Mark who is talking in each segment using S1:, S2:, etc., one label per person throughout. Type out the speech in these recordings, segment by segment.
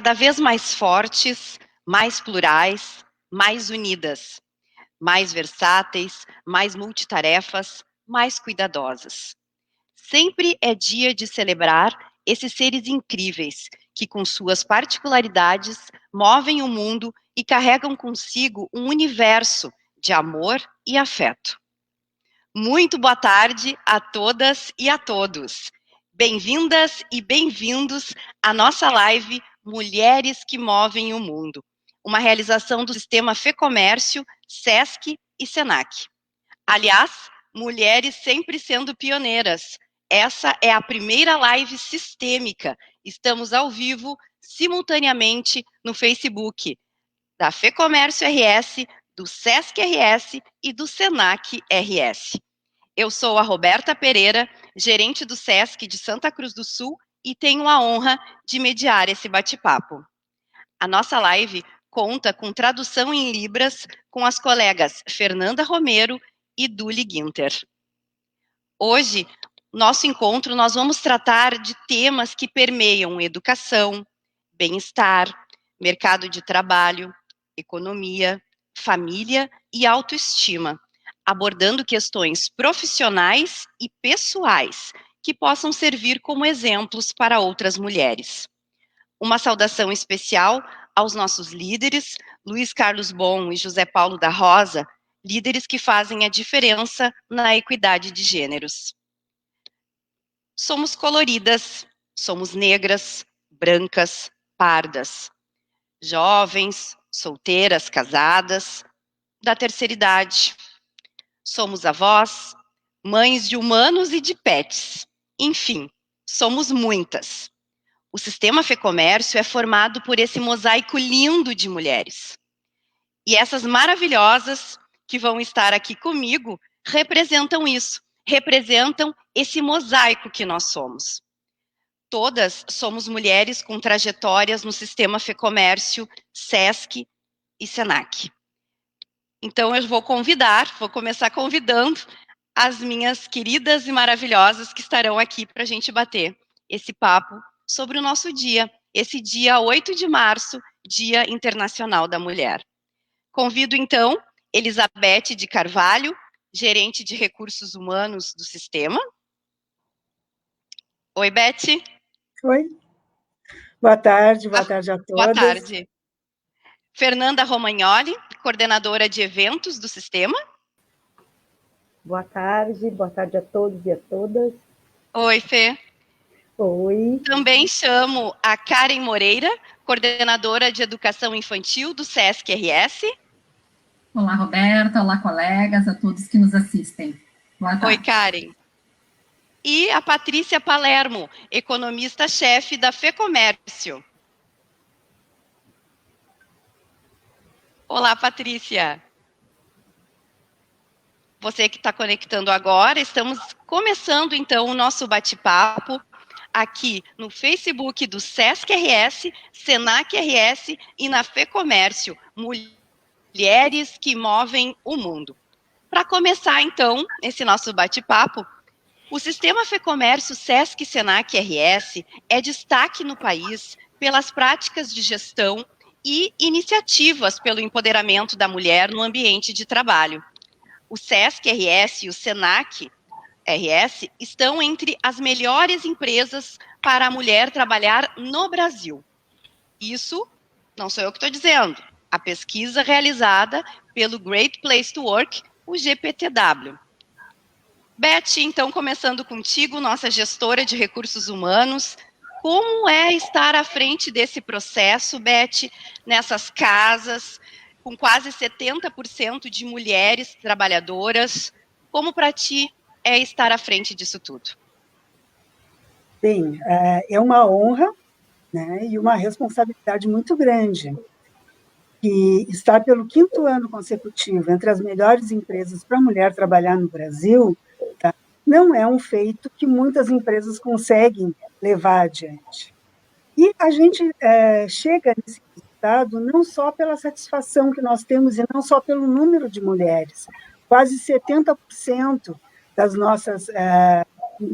S1: cada vez mais fortes, mais plurais, mais unidas, mais versáteis, mais multitarefas, mais cuidadosas. Sempre é dia de celebrar esses seres incríveis que, com suas particularidades, movem o mundo e carregam consigo um universo de amor e afeto. Muito boa tarde a todas e a todos. Bem-vindas e bem-vindos à nossa live Mulheres que Movem o Mundo, uma realização do Sistema FEComércio, SESC e SENAC. Aliás, mulheres sempre sendo pioneiras. Essa é a primeira live sistêmica. Estamos ao vivo, simultaneamente, no Facebook da FEComércio RS, do SESC RS e do SENAC RS. Eu sou a Roberta Pereira, gerente do SESC de Santa Cruz do Sul, e tenho a honra de mediar esse bate-papo. A nossa live conta com tradução em Libras com as colegas Fernanda Romero e Duli Ginter. Hoje, nosso encontro, nós vamos tratar de temas que permeiam educação, bem-estar, mercado de trabalho, economia, família e autoestima, abordando questões profissionais e pessoais que possam servir como exemplos para outras mulheres. Uma saudação especial aos nossos líderes, Luiz Carlos Bon e José Paulo da Rosa, líderes que fazem a diferença na equidade de gêneros. Somos coloridas, somos negras, brancas, pardas, jovens, solteiras, casadas, da terceira idade. Somos avós, mães de humanos e de pets. Enfim, somos muitas. O Sistema FEComércio é formado por esse mosaico lindo de mulheres. E essas maravilhosas que vão estar aqui comigo representam isso, representam esse mosaico que nós somos. Todas somos mulheres com trajetórias no Sistema FEComércio, SESC e SENAC. Então eu vou começar convidando as minhas queridas e maravilhosas que estarão aqui para a gente bater esse papo sobre o nosso dia, esse dia 8 de março, Dia Internacional da Mulher. Convido, então, Elizabeth de Carvalho, gerente de recursos humanos do sistema. Oi, Beth.
S2: Oi. Boa tarde a todas.
S1: Boa tarde. Fernanda Romagnoli, coordenadora de eventos do sistema.
S3: Boa tarde a todos e a todas.
S1: Oi, Fê.
S3: Oi.
S1: Também chamo a Karen Moreira, coordenadora de educação infantil do SESC RS.
S4: Olá, Roberta. Olá, colegas, a todos que nos assistem. Boa tarde.
S1: Oi, Karen. E a Patrícia Palermo, economista-chefe da FEComércio. Olá, Patrícia. Você que está conectando agora, estamos começando, então, o nosso bate-papo aqui no Facebook do SESC RS, SENAC RS e na FEComércio, Mulheres que Movem o Mundo. Para começar, então, esse nosso bate-papo, o Sistema FEComércio SESC SENAC RS é destaque no país pelas práticas de gestão e iniciativas pelo empoderamento da mulher no ambiente de trabalho. O SESC RS e o SENAC RS estão entre as melhores empresas para a mulher trabalhar no Brasil. Isso não sou eu que estou dizendo. A pesquisa realizada pelo Great Place to Work, o GPTW. Beth, então, começando contigo, nossa gestora de recursos humanos, como é estar à frente desse processo, Beth, nessas casas, com quase 70% de mulheres trabalhadoras? Como para ti é estar à frente disso tudo?
S2: Bem, é uma honra, né, e uma responsabilidade muito grande. E estar pelo 5º ano consecutivo entre as melhores empresas para a mulher trabalhar no Brasil, tá, não é um feito que muitas empresas conseguem levar adiante. E a gente chega nesse resultado não só pela satisfação que nós temos e não só pelo número de mulheres. Quase 70% das do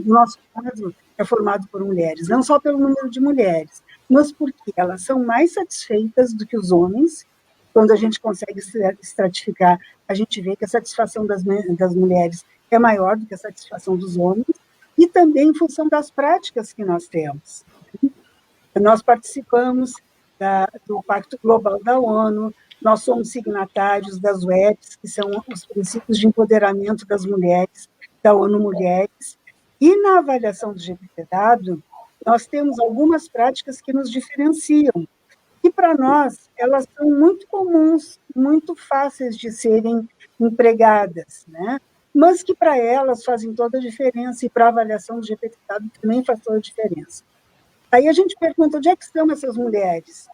S2: nosso quadro é formado por mulheres, não só pelo número de mulheres, mas porque elas são mais satisfeitas do que os homens. Quando a gente consegue estratificar, a gente vê que a satisfação das mulheres é maior do que a satisfação dos homens, e também em função das práticas que nós temos. Nós participamos do Pacto Global da ONU, nós somos signatários das WEPs, que são os princípios de empoderamento das mulheres, da ONU Mulheres, e na avaliação do GPTW, nós temos algumas práticas que nos diferenciam, e para nós, elas são muito comuns, muito fáceis de serem empregadas, né? Mas que para elas fazem toda a diferença, e para a avaliação do GPTW também faz toda a diferença. Aí a gente pergunta, onde é que estão essas mulheres?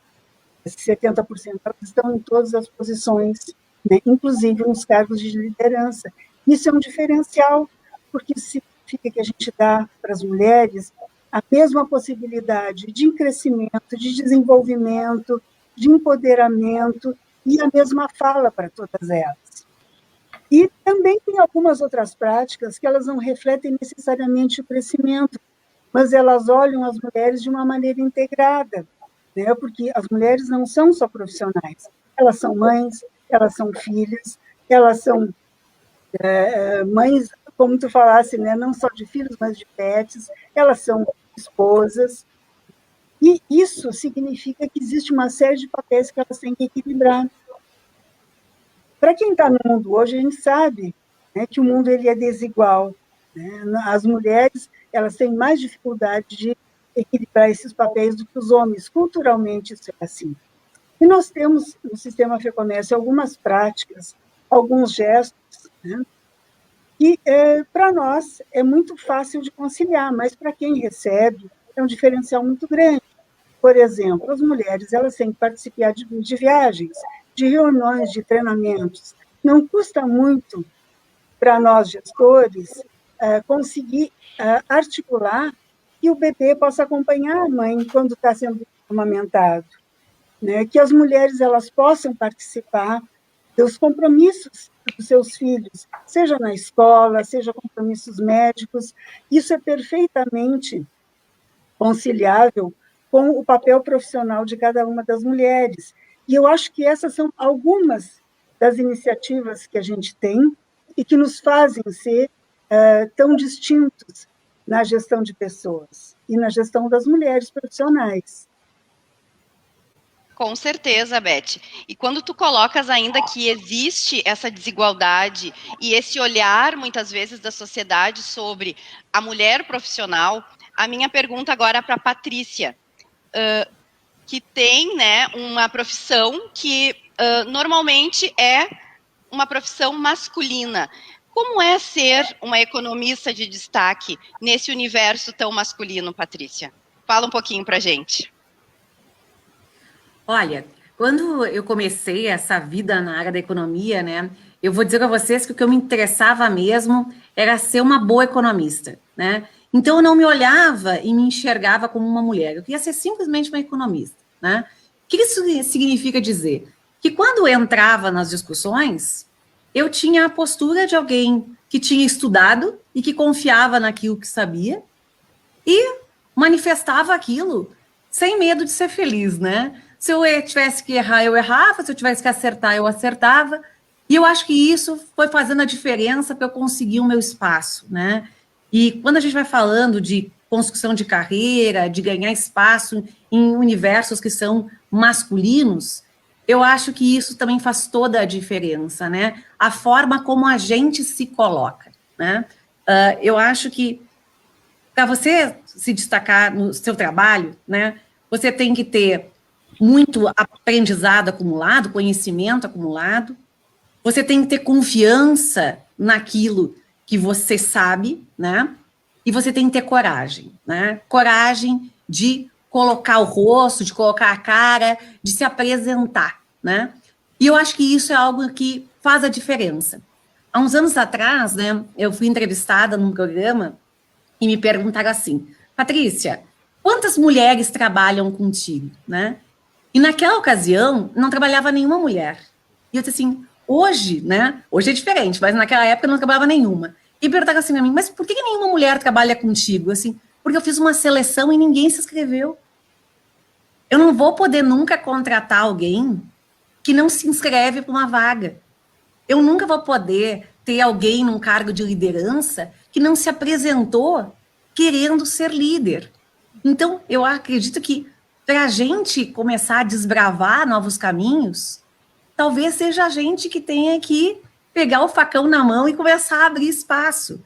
S2: Esses 70%, elas estão em todas as posições, né? Inclusive nos cargos de liderança. Isso é um diferencial, porque significa que a gente dá para as mulheres a mesma possibilidade de crescimento, de desenvolvimento, de empoderamento e a mesma fala para todas elas. E também tem algumas outras práticas que elas não refletem necessariamente o crescimento, mas elas olham as mulheres de uma maneira integrada, né? Porque as mulheres não são só profissionais, elas são mães, elas são filhas, elas são mães, como tu falasse, né? Não só de filhos, mas de pets, elas são esposas, e isso significa que existe uma série de papéis que elas têm que equilibrar. Para quem está no mundo hoje, a gente sabe, né, que o mundo ele é desigual, né? As mulheres elas têm mais dificuldade de equilibrar esses papéis do que os homens, culturalmente isso é assim. E nós temos no sistema FEComércio algumas práticas, alguns gestos, né, que para nós é muito fácil de conciliar, mas para quem recebe é um diferencial muito grande. Por exemplo, as mulheres elas têm que participar de viagens, de reuniões, de treinamentos. Não custa muito para nós, gestores, conseguir articular que o bebê possa acompanhar a mãe quando está sendo amamentado, né? Que as mulheres elas possam participar dos compromissos dos seus filhos, seja na escola, seja compromissos médicos. Isso é perfeitamente conciliável com o papel profissional de cada uma das mulheres. E eu acho que essas são algumas das iniciativas que a gente tem e que nos fazem ser tão distintos na gestão de pessoas e na gestão das mulheres profissionais.
S1: Com certeza, Beth. E quando tu colocas ainda que existe essa desigualdade e esse olhar, muitas vezes, da sociedade sobre a mulher profissional, a minha pergunta agora é para a Patrícia, que tem, né, uma profissão que normalmente é uma profissão masculina. Como é ser uma economista de destaque nesse universo tão masculino, Patrícia? Fala um pouquinho para a gente.
S5: Olha, quando eu comecei essa vida na área da economia, né, eu vou dizer para vocês que o que eu me interessava mesmo era ser uma boa economista, né? Então eu não me olhava e me enxergava como uma mulher, eu queria ser simplesmente uma economista, né? O que isso significa dizer? Que quando eu entrava nas discussões, eu tinha a postura de alguém que tinha estudado e que confiava naquilo que sabia e manifestava aquilo sem medo de ser feliz, né? Se eu tivesse que errar, eu errava, se eu tivesse que acertar, eu acertava. E eu acho que isso foi fazendo a diferença para eu conseguir o meu espaço, né? E quando a gente vai falando de construção de carreira, de ganhar espaço em universos que são masculinos, eu acho que isso também faz toda a diferença, né? A forma como a gente se coloca, né? Eu acho que para você se destacar no seu trabalho, né, você tem que ter muito aprendizado acumulado, conhecimento acumulado, você tem que ter confiança naquilo que você sabe, né, e você tem que ter coragem, né, coragem de colocar o rosto, de colocar a cara, de se apresentar, né, e eu acho que isso é algo que faz a diferença. Há uns anos atrás, né, eu fui entrevistada num programa e me perguntaram assim, Patrícia, quantas mulheres trabalham contigo, né? E naquela ocasião, não trabalhava nenhuma mulher. E eu disse assim, hoje, né? Hoje é diferente, mas naquela época não trabalhava nenhuma. E perguntaram assim a mim, mas por que nenhuma mulher trabalha contigo? Assim, porque eu fiz uma seleção e ninguém se inscreveu. Eu não vou poder nunca contratar alguém que não se inscreve para uma vaga. Eu nunca vou poder ter alguém num cargo de liderança que não se apresentou querendo ser líder. Então, eu acredito que para a gente começar a desbravar novos caminhos, talvez seja a gente que tenha que pegar o facão na mão e começar a abrir espaço.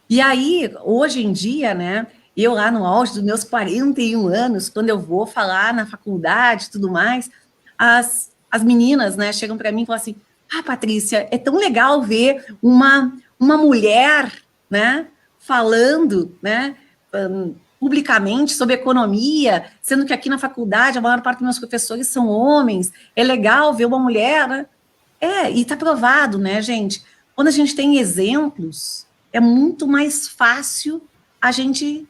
S5: E aí, hoje em dia, né, eu lá no auge dos meus 41 anos, quando eu vou falar na faculdade e tudo mais, as meninas, né, chegam para mim e falam assim, Patrícia, é tão legal ver uma mulher, né, falando, né, publicamente sobre economia, sendo que aqui na faculdade a maior parte dos meus professores são homens, é legal ver uma mulher, né? E está provado, né, gente? Quando a gente tem exemplos, é muito mais fácil a gente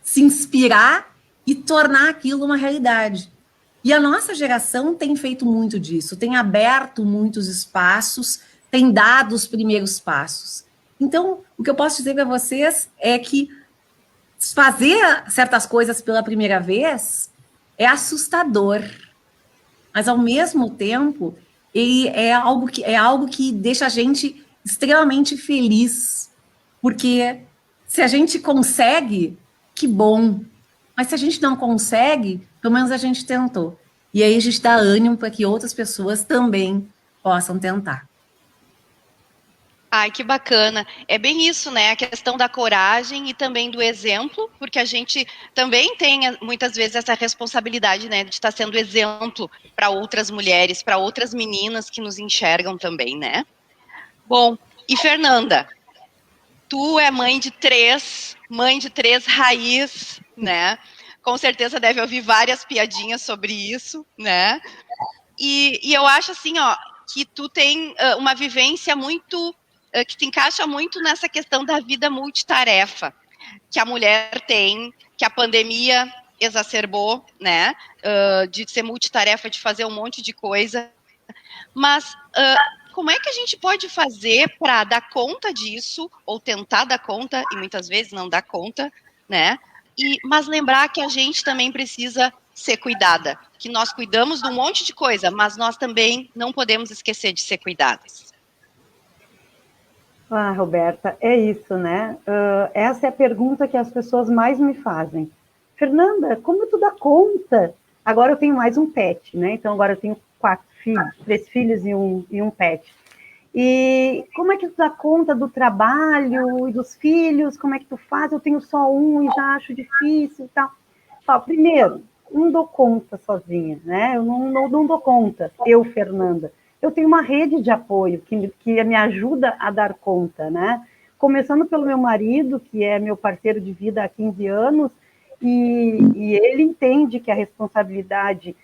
S5: se inspirar e tornar aquilo uma realidade. E a nossa geração tem feito muito disso, tem aberto muitos espaços, tem dado os primeiros passos. Então, o que eu posso dizer para vocês é que fazer certas coisas pela primeira vez é assustador, mas ao mesmo tempo ele é algo que deixa a gente extremamente feliz, porque se a gente consegue, que bom, mas se a gente não consegue, pelo menos a gente tentou. E aí a gente dá ânimo para que outras pessoas também possam tentar.
S1: Ai, que bacana. É bem isso, né? A questão da coragem e também do exemplo, porque a gente também tem, muitas vezes, essa responsabilidade, né, de estar sendo exemplo para outras mulheres, para outras meninas que nos enxergam também, né? Bom, e Fernanda, tu é mãe de três raiz, né? Com certeza deve ouvir várias piadinhas sobre isso, né? E eu acho, assim, ó, que tu tem uma vivência muito... que se encaixa muito nessa questão da vida multitarefa que a mulher tem, que a pandemia exacerbou, né, de ser multitarefa, de fazer um monte de coisa, mas como é que a gente pode fazer para dar conta disso, ou tentar dar conta, e muitas vezes não dá conta, né, mas lembrar que a gente também precisa ser cuidada, que nós cuidamos de um monte de coisa, mas nós também não podemos esquecer de ser cuidadas.
S3: Roberta, é isso, né? Essa é a pergunta que as pessoas mais me fazem. Fernanda, como tu dá conta? Agora eu tenho mais um pet, né? Então agora eu tenho 3 filhos e um pet. E como é que tu dá conta do trabalho e dos filhos? Como é que tu faz? Eu tenho só um e já acho difícil e tal. Primeiro, não dou conta sozinha, né? Eu não dou conta, Fernanda. Eu tenho uma rede de apoio que me ajuda a dar conta, né? Começando pelo meu marido, que é meu parceiro de vida há 15 anos, e ele entende que a responsabilidade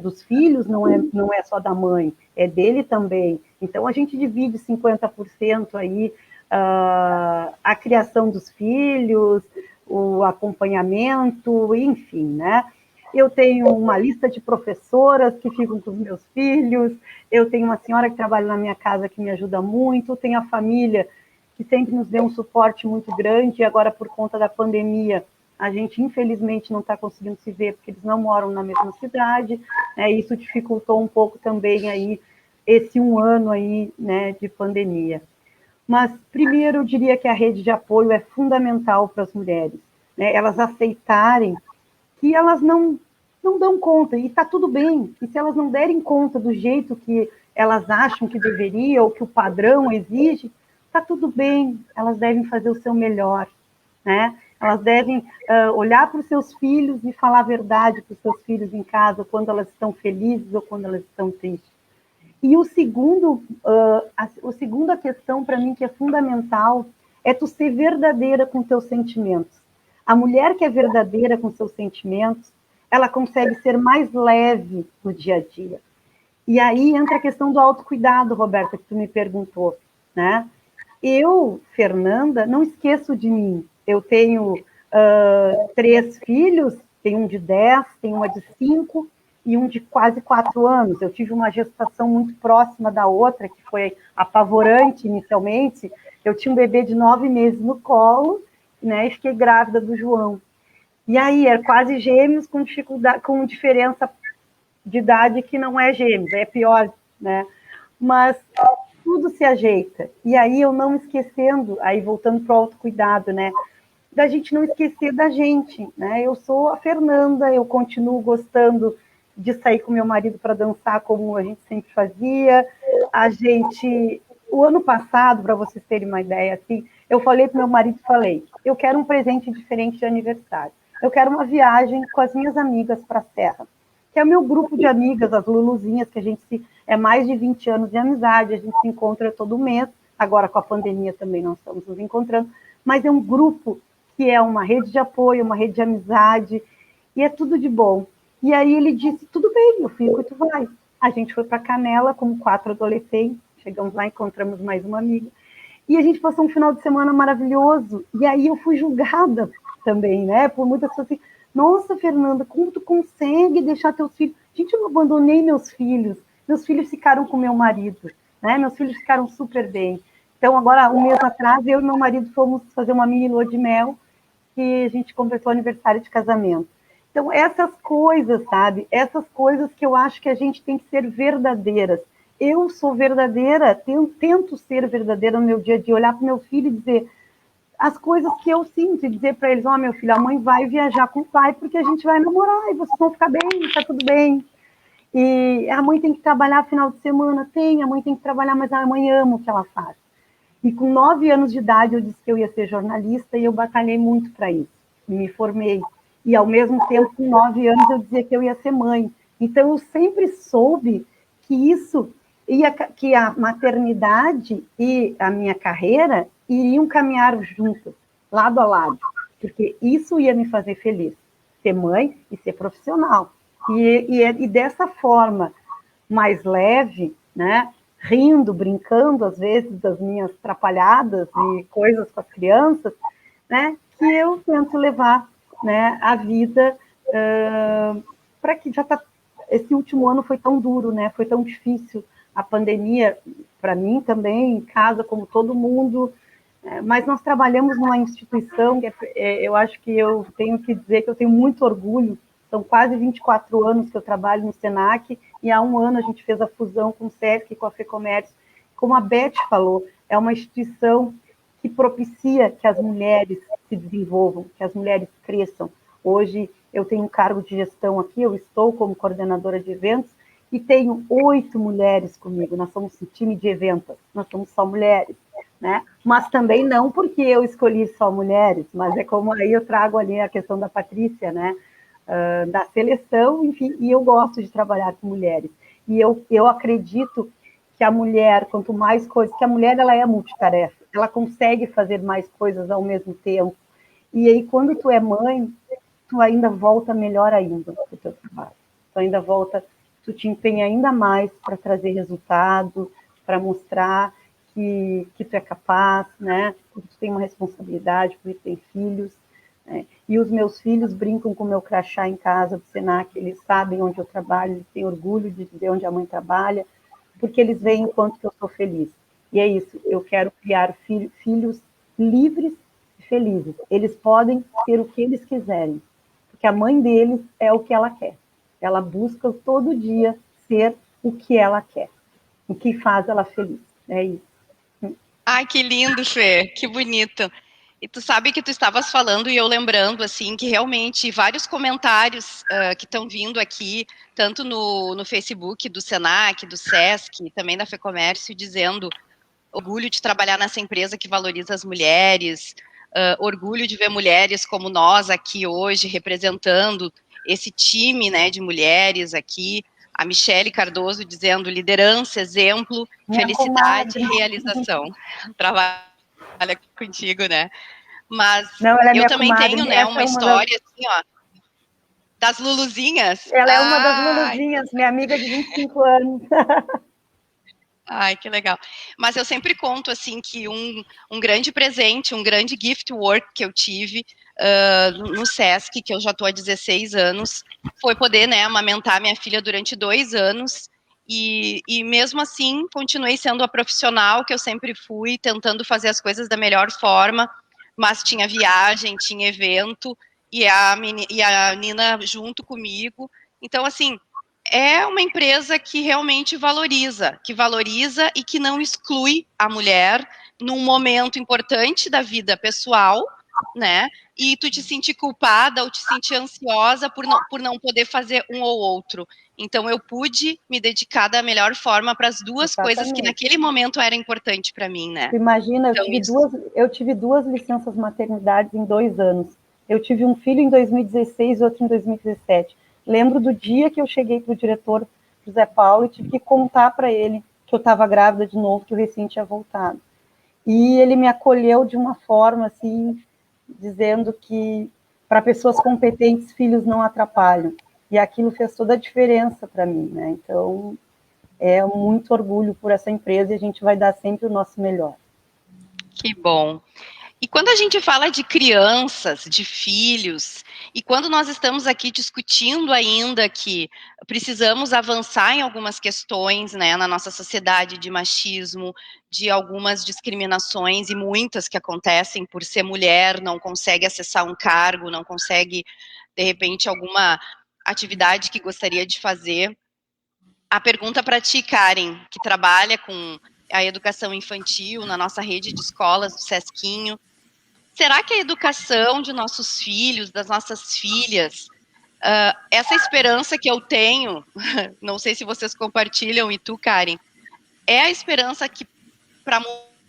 S3: dos filhos não é só da mãe, é dele também. Então, a gente divide 50% aí a criação dos filhos, o acompanhamento, enfim, né? Eu tenho uma lista de professoras que ficam com os meus filhos, eu tenho uma senhora que trabalha na minha casa que me ajuda muito, tenho a família que sempre nos deu um suporte muito grande, e agora, por conta da pandemia, a gente, infelizmente, não está conseguindo se ver, porque eles não moram na mesma cidade, né? Isso dificultou um pouco também aí, esse 1 ano aí, né, de pandemia. Mas, primeiro, eu diria que a rede de apoio é fundamental para as mulheres, né? Elas aceitarem que elas não dão conta, e está tudo bem. E se elas não derem conta do jeito que elas acham que deveria, ou que o padrão exige, está tudo bem, elas devem fazer o seu melhor, né? Elas devem olhar para os seus filhos e falar a verdade para os seus filhos em casa, quando elas estão felizes ou quando elas estão tristes. E a segunda questão, para mim, que é fundamental, é tu ser verdadeira com teus sentimentos. A mulher que é verdadeira com seus sentimentos, ela consegue ser mais leve no dia a dia. E aí entra a questão do autocuidado, Roberta, que tu me perguntou, né? Eu, Fernanda, não esqueço de mim. Eu tenho 3 filhos, tenho um de 10, tenho uma de 5 e um de quase 4 anos. Eu tive uma gestação muito próxima da outra, que foi apavorante inicialmente. Eu tinha um bebê de 9 meses no colo, né, e fiquei grávida do João. E aí, é quase gêmeos com dificuldade, com diferença de idade que não é gêmeos, é pior, né? Mas tudo se ajeita. E aí, eu não esquecendo, aí voltando para o autocuidado, né? Da gente não esquecer da gente, né? Eu sou a Fernanda, eu continuo gostando de sair com meu marido para dançar como a gente sempre fazia. O ano passado, para vocês terem uma ideia, assim, eu falei para meu marido, eu quero um presente diferente de aniversário. Eu quero uma viagem com as minhas amigas para a Serra, que é o meu grupo de amigas, as Luluzinhas, que é mais de 20 anos de amizade, a gente se encontra todo mês, agora com a pandemia também não estamos nos encontrando, mas é um grupo que é uma rede de apoio, uma rede de amizade, e é tudo de bom. E aí ele disse, tudo bem, meu filho, tu vai. A gente foi para Canela, como 4 adolescentes, chegamos lá, encontramos mais uma amiga, e a gente passou um final de semana maravilhoso, e aí eu fui julgada também, né, por muitas pessoas assim, nossa, Fernanda, como tu consegue deixar teus filhos? Gente, eu não abandonei meus filhos ficaram com meu marido, né, meus filhos ficaram super bem. Então, agora, um mês atrás, eu e meu marido fomos fazer uma mini lua de mel, que a gente completou aniversário de casamento. Então, essas coisas, sabe? Essas coisas que eu acho que a gente tem que ser verdadeiras. Eu sou verdadeira, tento ser verdadeira no meu dia a dia, olhar para o meu filho e dizer as coisas que eu sinto, e dizer para eles, meu filho, a mãe vai viajar com o pai porque a gente vai namorar e vocês vão ficar bem, está tudo bem. E a mãe tem que trabalhar final de semana, a mãe tem que trabalhar, mas a mãe ama o que ela faz. E com 9 anos de idade eu disse que eu ia ser jornalista e eu batalhei muito para isso. Me formei. E ao mesmo tempo, com 9 anos, eu dizia que eu ia ser mãe. Então eu sempre soube que a maternidade e a minha carreira iriam caminhar juntas, lado a lado, porque isso ia me fazer feliz, ser mãe e ser profissional. E dessa forma mais leve, né? Rindo, brincando, às vezes, das minhas atrapalhadas e coisas com as crianças, né, que eu tento levar, né, a vida para que esse último ano foi tão duro, né, foi tão difícil, a pandemia, para mim também, em casa, como todo mundo, mas nós trabalhamos numa instituição, eu acho que eu tenho que dizer que eu tenho muito orgulho, são quase 24 anos que eu trabalho no SENAC, e há um ano a gente fez a fusão com o SESC e com a FEComércio. Como a Beth falou, é uma instituição que propicia que as mulheres se desenvolvam, que as mulheres cresçam. Hoje eu tenho um cargo de gestão aqui, eu estou como coordenadora de eventos, e tenho 8 mulheres comigo, nós somos um time de eventos, nós somos só mulheres, né? Mas também não porque eu escolhi só mulheres, mas é como aí eu trago ali a questão da Patrícia, né? Da seleção, enfim, e eu gosto de trabalhar com mulheres. E eu acredito que a mulher, quanto mais coisas, que a mulher ela é multitarefa, ela consegue fazer mais coisas ao mesmo tempo. E aí, quando tu é mãe, tu ainda volta melhor ainda para o teu trabalho. Tu ainda volta, tu te empenha ainda mais para trazer resultado, para mostrar que tu é capaz, né? Que tu tem uma responsabilidade, porque tu tem filhos. E os meus filhos brincam com o meu crachá em casa do Senac, eles sabem onde eu trabalho, eles têm orgulho de dizer onde a mãe trabalha, porque eles veem o quanto que eu sou feliz. E é isso, eu quero criar filhos livres e felizes. Eles podem ser o que eles quiserem, porque a mãe deles é o que ela quer. Ela busca todo dia ser o que ela quer, o que faz ela feliz. É isso.
S1: Ai, que lindo, Fê, que bonito. E tu sabe que tu estavas falando e eu lembrando, assim, que realmente vários comentários que estão vindo aqui, tanto no Facebook do Senac, do Sesc, também da FEComércio, dizendo orgulho de trabalhar nessa empresa que valoriza as mulheres, orgulho de ver mulheres como nós aqui hoje, representando esse time, né, de mulheres aqui. A Michele Cardoso dizendo liderança, exemplo,
S3: Minha
S1: felicidade
S3: comadre.
S1: e realização. Trabalha contigo, né? Mas
S3: Não, ela é
S1: eu
S3: minha
S1: também
S3: comadre.
S1: tenho, né,
S3: Essa
S1: uma
S3: é uma das...
S1: história, assim, ó, das Luluzinhas.
S3: Ela é uma das
S1: Ai,
S3: Luluzinhas, minha amiga de 25 anos.
S1: ai, que legal. Mas eu sempre conto, assim, que um grande presente, um grande gift work que eu tive no Sesc, que eu já estou há 16 anos, foi poder, né, amamentar minha filha durante 2 anos. E mesmo assim, continuei sendo a profissional que eu sempre fui, tentando fazer as coisas da melhor forma, mas tinha viagem, tinha evento, e a Nina junto comigo. Então, assim, é uma empresa que realmente valoriza e que não exclui a mulher num momento importante da vida pessoal, né? E tu te sentir culpada ou te sentir ansiosa por não poder fazer um ou outro. Então, eu pude me dedicar da melhor forma para as duas coisas que naquele momento era importante para mim, né?
S3: Imagina,
S1: então,
S3: eu tive duas licenças maternidades em 2 anos. Eu tive um filho em 2016 e outro em 2017. Lembro do dia que eu cheguei para o diretor José Paulo e tive que contar para ele que eu estava grávida de novo, que o recém tinha voltado. E ele me acolheu de uma forma, assim, dizendo que para pessoas competentes, filhos não atrapalham. E aquilo fez toda a diferença para mim, né? Então, é muito orgulho por essa empresa e a gente vai dar sempre o nosso melhor.
S1: Que bom. E quando a gente fala de crianças, de filhos, e quando nós estamos aqui discutindo ainda que precisamos avançar em algumas questões, né, na nossa sociedade de machismo, de algumas discriminações e muitas que acontecem por ser mulher, não consegue acessar um cargo, não consegue, de repente, alguma atividade que gostaria de fazer. A pergunta para ti, Karen, que trabalha com a educação infantil na nossa rede de escolas do Sesquinho. Será que a educação de nossos filhos, das nossas filhas, essa esperança que eu tenho, não sei se vocês compartilham, e tu, Karen, é a esperança que para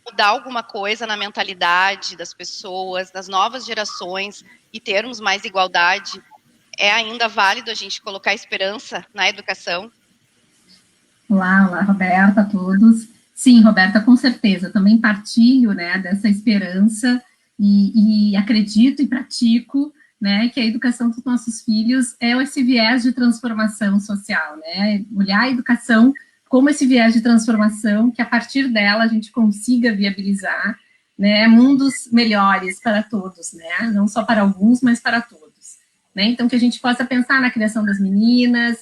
S1: mudar alguma coisa na mentalidade das pessoas, das novas gerações e termos mais igualdade, é ainda válido a gente colocar esperança na educação?
S4: Olá, Roberta, a todos. Sim, Roberta, com certeza, também partilho, né, dessa esperança e acredito e pratico, né, que a educação dos nossos filhos é esse viés de transformação social, né, olhar a educação como esse viés de transformação, que a partir dela a gente consiga viabilizar, né, mundos melhores para todos, né, não só para alguns, mas para todos, né, então que a gente possa pensar na criação das meninas,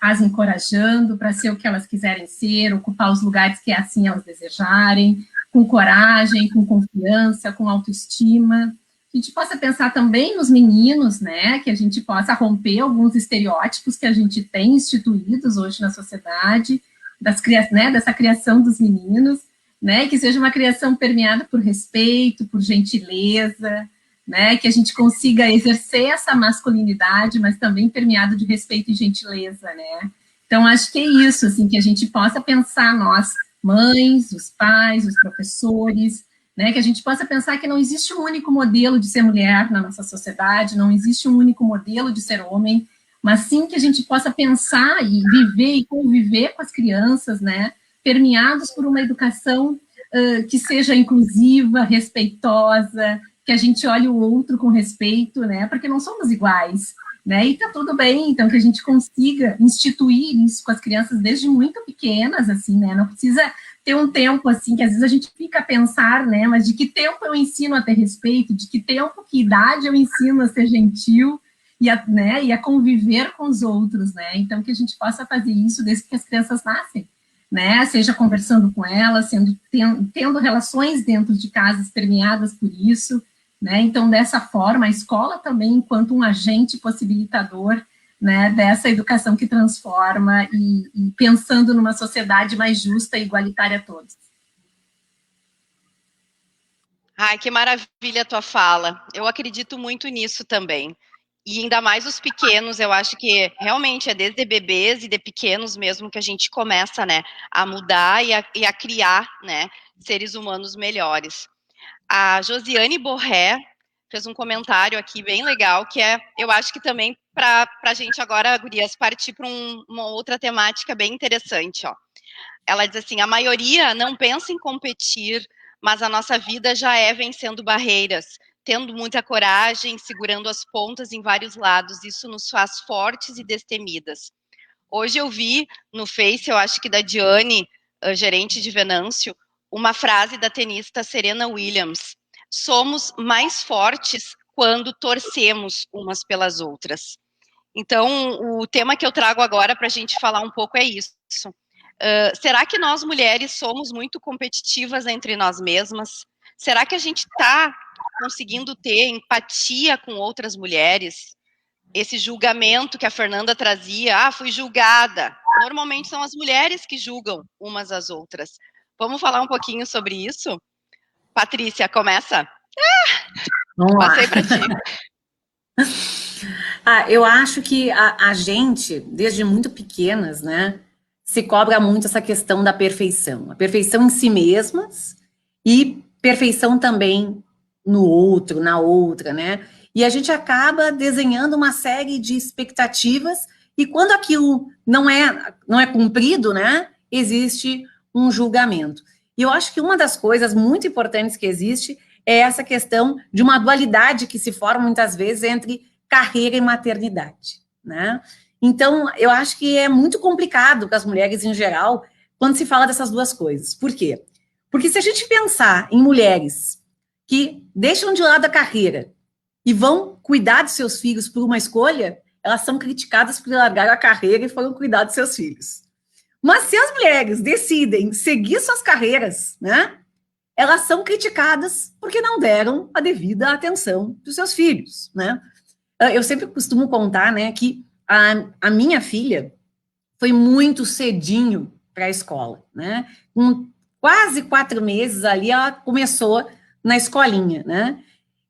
S4: as encorajando para ser o que elas quiserem ser, ocupar os lugares que assim elas desejarem, com coragem, com confiança, com autoestima. A gente possa pensar também nos meninos, né, que a gente possa romper alguns estereótipos que a gente tem instituídos hoje na sociedade, dessa criação dos meninos, né, que seja uma criação permeada por respeito, por gentileza, né, que a gente consiga exercer essa masculinidade, mas também permeado de respeito e gentileza, né. Então, acho que é isso, assim, que a gente possa pensar nós, mães, os pais, os professores, né, que a gente possa pensar que não existe um único modelo de ser mulher na nossa sociedade, não existe um único modelo de ser homem, mas sim que a gente possa pensar e viver e conviver com as crianças, né, permeados por uma educação que seja inclusiva, respeitosa, que a gente olhe o outro com respeito, né, porque não somos iguais, né, e tá tudo bem, então que a gente consiga instituir isso com as crianças desde muito pequenas, assim, né, não precisa ter um tempo, assim, que às vezes a gente fica a pensar, né, mas de que tempo eu ensino a ter respeito, de que tempo, que idade eu ensino a ser gentil e a conviver com os outros, né, então que a gente possa fazer isso desde que as crianças nascem, né, seja conversando com elas, tendo relações dentro de casas permeadas por isso, né, então dessa forma a escola também enquanto um agente possibilitador, né, dessa educação que transforma e pensando numa sociedade mais justa e igualitária a todos.
S1: Ai, que maravilha a tua fala. Eu acredito muito nisso também. E ainda mais os pequenos, eu acho que realmente é desde bebês e de pequenos mesmo que a gente começa, né, a mudar e a criar, né, seres humanos melhores. A Josiane Borré fez um comentário aqui bem legal, que eu acho que também para a gente agora, gurias, partir para uma outra temática bem interessante, ó. Ela diz assim, a maioria não pensa em competir, mas a nossa vida já é vencendo barreiras, tendo muita coragem, segurando as pontas em vários lados, isso nos faz fortes e destemidas. Hoje eu vi no Face, eu acho que da Diane, gerente de Venâncio, uma frase da tenista Serena Williams, somos mais fortes quando torcemos umas pelas outras. Então, o tema que eu trago agora para a gente falar um pouco é isso. Será que nós, mulheres, somos muito competitivas entre nós mesmas? Será que a gente está conseguindo ter empatia com outras mulheres? Esse julgamento que a Fernanda trazia, fui julgada. Normalmente são as mulheres que julgam umas às outras. Vamos falar um pouquinho sobre isso? Patrícia, começa.
S5: Vamos lá.
S1: Passei para ti.
S5: Eu acho que a gente, desde muito pequenas, né, se cobra muito essa questão da perfeição. A perfeição em si mesmas e perfeição também no outro, na outra, né? E a gente acaba desenhando uma série de expectativas e quando aquilo não é cumprido, né, existe um julgamento. E eu acho que uma das coisas muito importantes que existe é essa questão de uma dualidade que se forma muitas vezes entre carreira e maternidade, né? Então, eu acho que é muito complicado para as mulheres em geral quando se fala dessas duas coisas. Por quê? Porque se a gente pensar em mulheres que deixam de lado a carreira e vão cuidar dos seus filhos por uma escolha, elas são criticadas por largar a carreira e foram cuidar dos seus filhos. Mas se as mulheres decidem seguir suas carreiras, né, elas são criticadas porque não deram a devida atenção dos seus filhos, né? Eu sempre costumo contar, né, que a minha filha foi muito cedinho para a escola, né? Com quase 4 meses ali, ela começou na escolinha, né?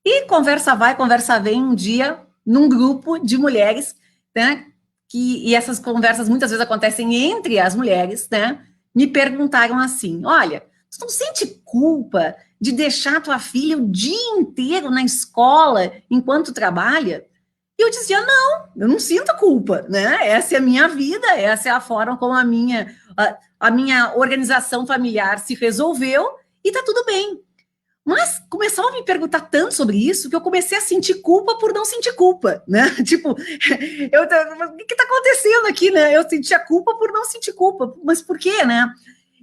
S5: E conversa vai, conversa vem, um dia, num grupo de mulheres, né? E essas conversas muitas vezes acontecem entre as mulheres, né? Me perguntaram assim: olha, você não sente culpa de deixar tua filha o dia inteiro na escola enquanto trabalha? E eu dizia, não, eu não sinto culpa, né? Essa é a minha vida, essa é a forma como a minha organização familiar se resolveu e tá tudo bem. Mas começaram a me perguntar tanto sobre isso que eu comecei a sentir culpa por não sentir culpa, né? Tipo, o que tá acontecendo aqui, né? Eu sentia culpa por não sentir culpa, mas por quê, né?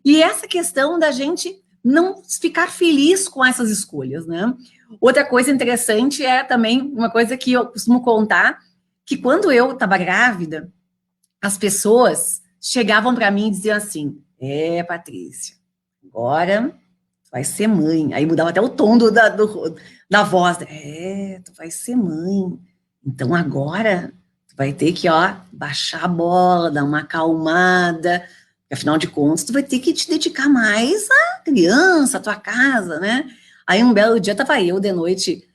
S5: E essa questão da gente não ficar feliz com essas escolhas, né? Outra coisa interessante é também uma coisa que eu costumo contar, que quando eu estava grávida, as pessoas chegavam para mim e diziam assim, Patrícia, agora tu vai ser mãe. Aí mudava até o tom da voz. Tu vai ser mãe. Então agora tu vai ter que, baixar a bola, dar uma acalmada, porque afinal de contas tu vai ter que te dedicar mais à criança, à tua casa, né? Aí um belo dia tava eu de noite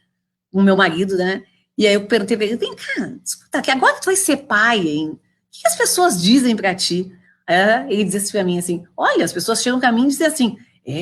S5: com o meu marido, né? E aí eu perguntei pra ele, vem cá, escuta, que agora tu vai ser pai, hein? O que as pessoas dizem pra ti? Ele disse assim pra mim assim, olha, as pessoas chegam pra mim e dizem assim,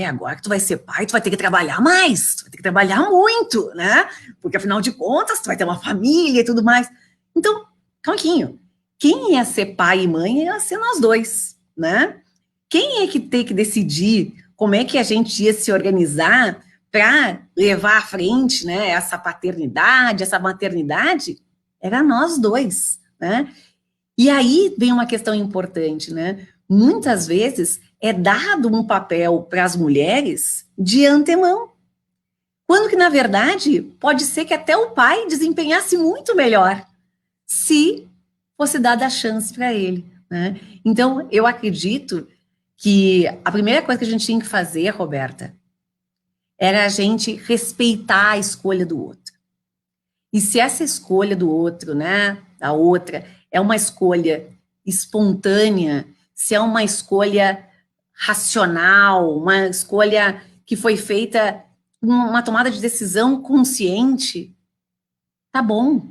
S5: agora que tu vai ser pai, tu vai ter que trabalhar mais, tu vai ter que trabalhar muito, né? Porque afinal de contas, tu vai ter uma família e tudo mais. Então, calma um pouquinho. Quem ia ser pai e mãe ia ser nós dois, né? Quem é que tem que decidir como é que a gente ia se organizar para levar à frente, né, essa paternidade, essa maternidade? Era nós dois, né? E aí vem uma questão importante, né? Muitas vezes é dado um papel para as mulheres de antemão, quando que, na verdade, pode ser que até o pai desempenhasse muito melhor, se fosse dada a chance para ele, né? Então, eu acredito que a primeira coisa que a gente tinha que fazer, Roberta, era a gente respeitar a escolha do outro. E se essa escolha do outro, né, da outra, é uma escolha espontânea, se é uma escolha racional, uma escolha que foi feita, uma tomada de decisão consciente, tá bom.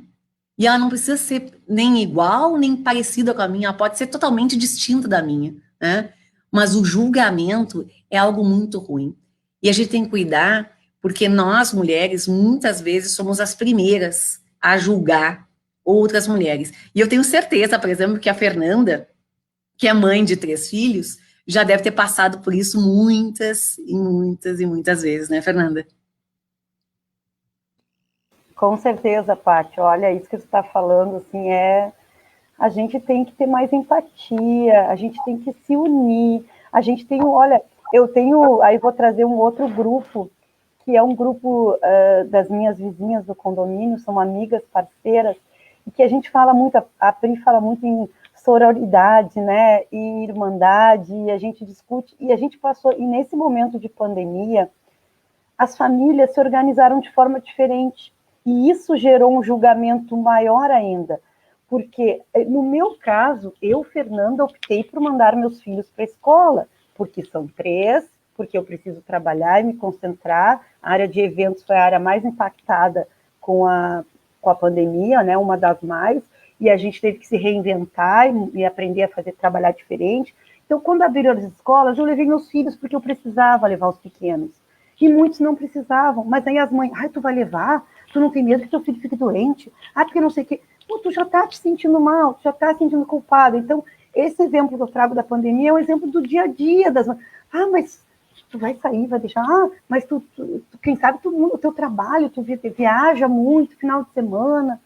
S5: E ela não precisa ser nem igual, nem parecida com a minha, ela pode ser totalmente distinta da minha, né? Mas o julgamento é algo muito ruim. E a gente tem que cuidar, porque nós, mulheres, muitas vezes somos as primeiras a julgar outras mulheres. E eu tenho certeza, por exemplo, que a Fernanda, que é mãe de 3 filhos, já deve ter passado por isso muitas e muitas e muitas vezes, né, Fernanda?
S3: Com certeza, Paty. Olha, isso que você está falando, assim, a gente tem que ter mais empatia, a gente tem que se unir, a gente tem, olha, aí vou trazer um outro grupo, que é um grupo das minhas vizinhas do condomínio, são amigas, parceiras, e que a gente fala muito, a Pri fala muito em sororidade, né, e irmandade, e a gente discute, e a gente passou, e nesse momento de pandemia, as famílias se organizaram de forma diferente. E isso gerou um julgamento maior ainda. Porque, no meu caso, eu, Fernanda, optei por mandar meus filhos para a escola, porque são 3, porque eu preciso trabalhar e me concentrar. A área de eventos foi a área mais impactada com a pandemia, né, uma das mais, e a gente teve que se reinventar e aprender a trabalhar diferente. Então, quando abriram as escolas, eu levei meus filhos porque eu precisava levar os pequenos. E muitos não precisavam, mas aí as mães, tu vai levar? Tu não tem medo que teu filho fique doente? Porque não sei o quê. Pô, tu já está te sentindo mal, tu já está se sentindo culpado. Então, esse exemplo que eu trago da pandemia é um exemplo do dia a dia das mães. Mas tu vai sair, vai deixar, mas tu quem sabe o teu trabalho, tu viaja muito, final de semana.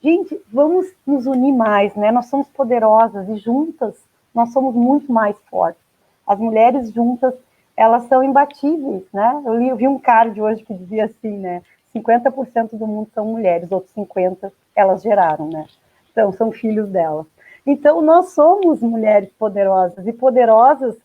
S3: Gente, vamos nos unir mais, né? Nós somos poderosas e juntas nós somos muito mais fortes. As mulheres juntas, elas são imbatíveis, né? Eu vi um card hoje que dizia assim, né? 50% do mundo são mulheres, outros 50% elas geraram, né? Então, são filhos delas. Então, nós somos mulheres poderosas, e poderosas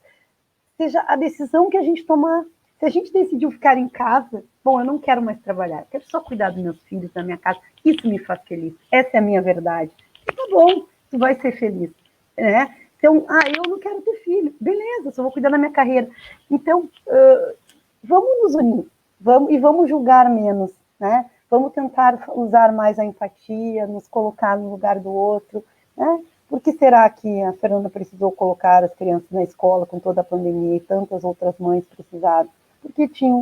S3: seja a decisão que a gente tomar. Se a gente decidiu ficar em casa, bom, eu não quero mais trabalhar, eu quero só cuidar dos meus filhos, da minha casa, isso me faz feliz, essa é a minha verdade. E tá bom, tu vai ser feliz, né? Então, eu não quero ter filho, beleza, só vou cuidar da minha carreira. Então, vamos nos unir, vamos julgar menos, né? Vamos tentar usar mais a empatia, nos colocar no lugar do outro, né? Por que será que a Fernanda precisou colocar as crianças na escola com toda a pandemia e tantas outras mães precisaram? Porque tem